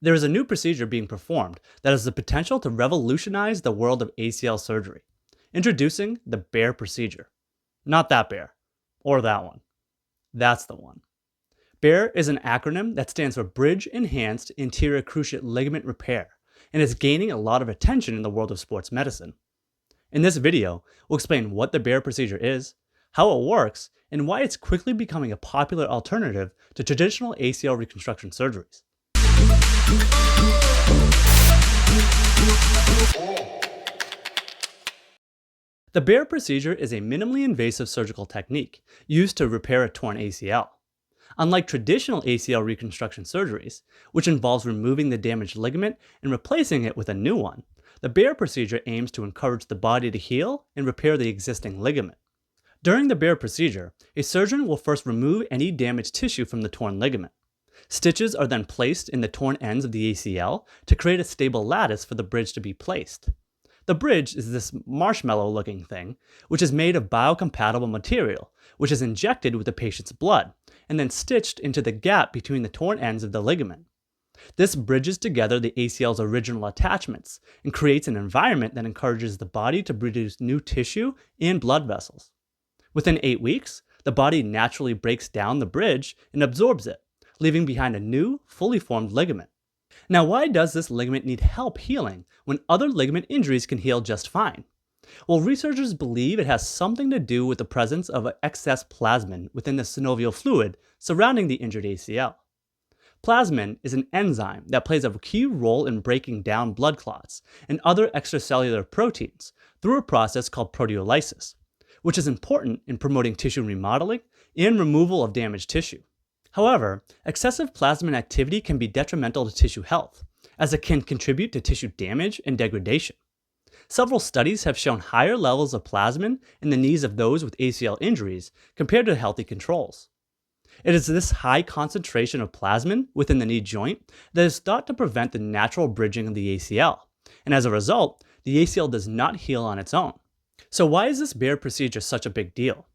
There is a new procedure being performed that has the potential to revolutionize the world of ACL surgery. Introducing the bear procedure. Not that bear, or that one. That's the one. BEAR is an acronym that stands for Bridge Enhanced Anterior Cruciate Ligament Repair, and is gaining a lot of attention in the world of sports medicine. In this video, we'll explain what the BEAR procedure is, how it works, and why it's quickly becoming a popular alternative to traditional ACL reconstruction surgeries. The BEAR procedure is a minimally invasive surgical technique used to repair a torn ACL. Unlike traditional ACL reconstruction surgeries, which involves removing the damaged ligament and replacing it with a new one, the BEAR procedure aims to encourage the body to heal and repair the existing ligament. During the BEAR procedure, a surgeon will first remove any damaged tissue from the torn ligament. Stitches are then placed in the torn ends of the ACL to create a stable lattice for the bridge to be placed. The bridge is this marshmallow-looking thing, which is made of biocompatible material, which is injected with the patient's blood, and then stitched into the gap between the torn ends of the ligament. This bridges together the ACL's original attachments and creates an environment that encourages the body to produce new tissue and blood vessels. Within 8 weeks, the body naturally breaks down the bridge and absorbs it, leaving behind a new, fully formed ligament. Now, why does this ligament need help healing when other ligament injuries can heal just fine? Well, researchers believe it has something to do with the presence of excess plasmin within the synovial fluid surrounding the injured ACL. Plasmin is an enzyme that plays a key role in breaking down blood clots and other extracellular proteins through a process called proteolysis, which is important in promoting tissue remodeling and removal of damaged tissue. However, excessive plasmin activity can be detrimental to tissue health, as it can contribute to tissue damage and degradation. Several studies have shown higher levels of plasmin in the knees of those with ACL injuries compared to healthy controls. It is this high concentration of plasmin within the knee joint that is thought to prevent the natural bridging of the ACL, and as a result, the ACL does not heal on its own. So why is this BEAR procedure such a big deal?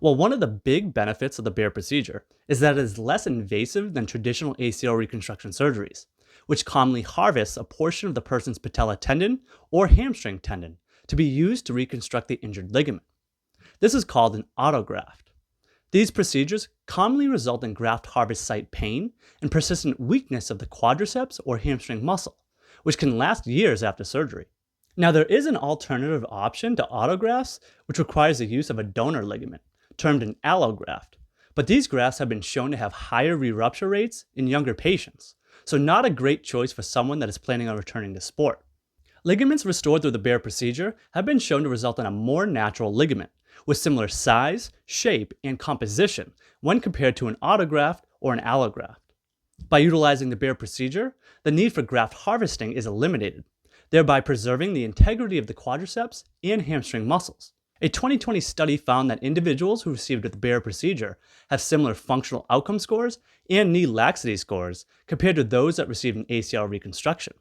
Well, one of the big benefits of the BEAR procedure is that it is less invasive than traditional ACL reconstruction surgeries, which commonly harvests a portion of the person's patella tendon or hamstring tendon to be used to reconstruct the injured ligament. This is called an autograft. These procedures commonly result in graft harvest site pain and persistent weakness of the quadriceps or hamstring muscle, which can last years after surgery. Now, there is an alternative option to autografts, which requires the use of a donor ligament, termed an allograft, but these grafts have been shown to have higher re-rupture rates in younger patients, so not a great choice for someone that is planning on returning to sport. Ligaments restored through the BEAR procedure have been shown to result in a more natural ligament, with similar size, shape, and composition when compared to an autograft or an allograft. By utilizing the BEAR procedure, the need for graft harvesting is eliminated, thereby preserving the integrity of the quadriceps and hamstring muscles. A 2020 study found that individuals who received the BEAR procedure have similar functional outcome scores and knee laxity scores compared to those that received an ACL reconstruction.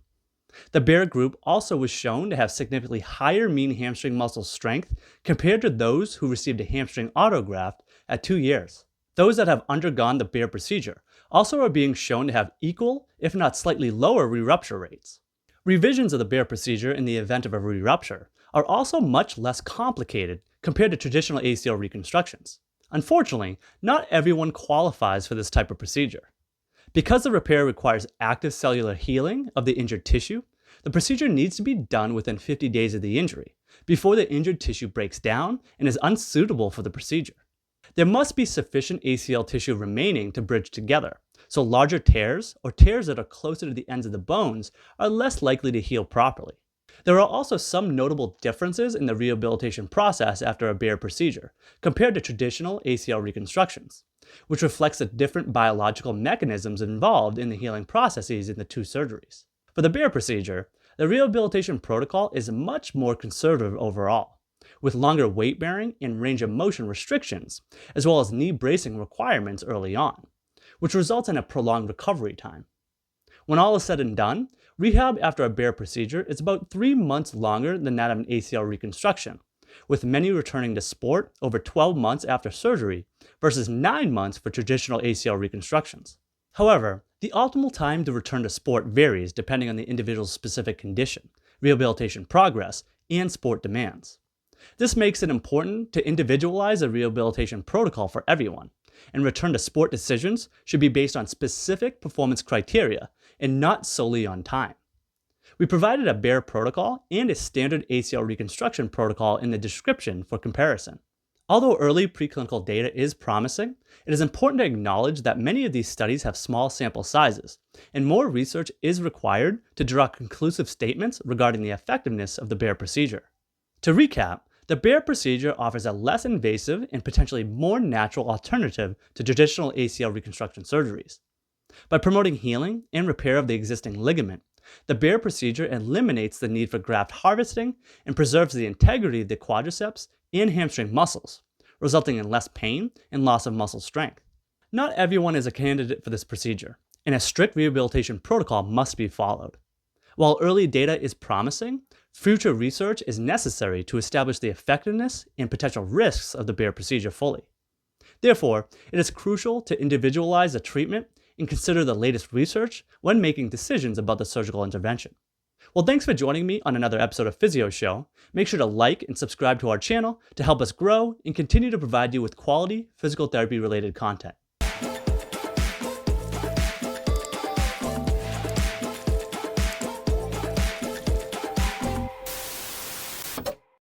The BEAR group also was shown to have significantly higher mean hamstring muscle strength compared to those who received a hamstring autograft at 2 years. Those that have undergone the BEAR procedure also are being shown to have equal, if not slightly lower, re-rupture rates. Revisions of the BEAR procedure in the event of a re-rupture are also much less complicated compared to traditional ACL reconstructions. Unfortunately, not everyone qualifies for this type of procedure. Because the repair requires active cellular healing of the injured tissue, the procedure needs to be done within 50 days of the injury, before the injured tissue breaks down and is unsuitable for the procedure. There must be sufficient ACL tissue remaining to bridge together, so larger tears or tears that are closer to the ends of the bones are less likely to heal properly. There are also some notable differences in the rehabilitation process after a BEAR procedure compared to traditional ACL reconstructions, which reflects the different biological mechanisms involved in the healing processes in the two surgeries. For the BEAR procedure, the rehabilitation protocol is much more conservative overall, with longer weight bearing and range of motion restrictions, as well as knee bracing requirements early on, which results in a prolonged recovery time. When all is said and done, rehab after a BEAR procedure is about 3 months longer than that of an ACL reconstruction, with many returning to sport over 12 months after surgery versus 9 months for traditional ACL reconstructions. However, The optimal time to return to sport varies depending on the individual's specific condition, rehabilitation progress, and sport demands. This makes it important to individualize a rehabilitation protocol for everyone, and return to sport decisions should be based on specific performance criteria and not solely on time. We provided a bare protocol and a standard ACL reconstruction protocol in the description for comparison. Although early preclinical data is promising, it is important to acknowledge that many of these studies have small sample sizes, and more research is required to draw conclusive statements regarding the effectiveness of the bare procedure. To recap, the bare procedure offers a less invasive and potentially more natural alternative to traditional ACL reconstruction surgeries. By promoting healing and repair of the existing ligament, the bare procedure eliminates the need for graft harvesting and preserves the integrity of the quadriceps and hamstring muscles, resulting in less pain and loss of muscle strength. Not everyone is a candidate for this procedure, and a strict rehabilitation protocol must be followed. While early data is promising, future research is necessary to establish the effectiveness and potential risks of the bare procedure fully. Therefore, it is crucial to individualize the treatment and consider the latest research when making decisions about the surgical intervention. Well, thanks for joining me on another episode of Physio Show. Make sure to like and subscribe to our channel to help us grow and continue to provide you with quality physical therapy related content.